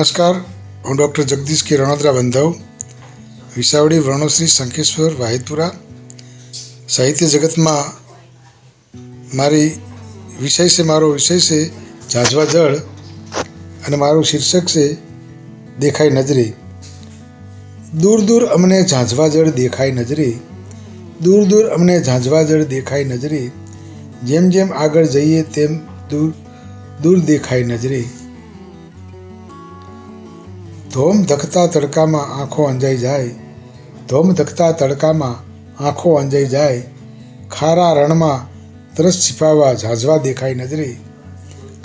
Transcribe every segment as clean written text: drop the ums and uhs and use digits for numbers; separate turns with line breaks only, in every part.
નમસ્કાર, હું ડૉક્ટર જગદીશ કે રણોદરા બંધવ, વિસાવડી વર્ણોશ્રી શંખેશ્વર વાહિદપુરા. સાહિત્ય જગતમાં મારો વિષય છે ઝાંઝવા જળ અને મારું શીર્ષક છે દેખાય નજરે. દૂર દૂર અમને ઝાંઝવા જળ દેખાય નજરે, દૂર દૂર અમને ઝાંઝવા જળ દેખાય નજરે, જેમ જેમ આગળ જઈએ તેમ દૂર દૂર દેખાય નજરે. ધોમ ધકતા તડકામાં આંખો અંજાઈ જાય, ધોમ ધકતા તડકામાં આંખો અંજાઈ જાય, ખારા રણમાં તરસ छिपावा ઝાંઝવા દેખાય નજરે,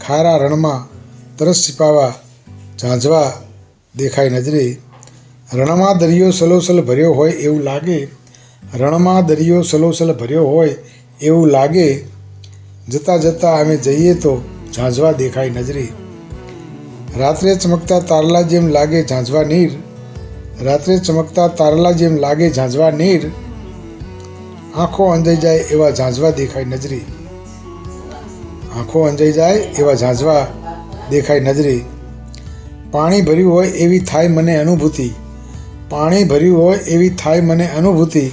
ખારા રણમાં તરસ छिपावा ઝાંઝવા દેખાય નજરે. રણમાં દરિયો સલોસલ ભર્યો હોય એવું લાગે, રણમાં દરિયો સલોસલ ભર્યો હોય એવું લાગે, જતાં જતાં અમે જઈએ તો ઝાંઝવા દેખાય નજરે. રાત્રે ચમકતા તારલા જેમ લાગે ઝાંઝવા નીર, રાત્રે ચમકતા તારલા જેમ લાગે ઝાંઝવા નીર, આંખો અંજાઈ જાય એવા ઝાંઝવા દેખાય નજરે, આંખો અંજાઈ જાય એવા ઝાંઝવા દેખાય નજરે. પાણી ભર્યું હોય એવી થાય મને અનુભૂતિ, પાણી ભર્યું હોય એવી થાય મને અનુભૂતિ,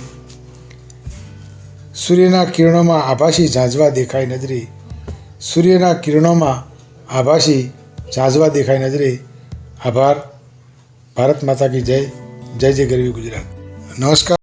સૂર્યના કિરણોમાં આભાસી ઝાંઝવા દેખાય નજરે, સૂર્યના કિરણોમાં આભાસી ઝાંઝવા દેખાય નજરે. આભાર. ભારત માતા કી જય. જય જય ગરવી ગુજરાત. નમસ્કાર.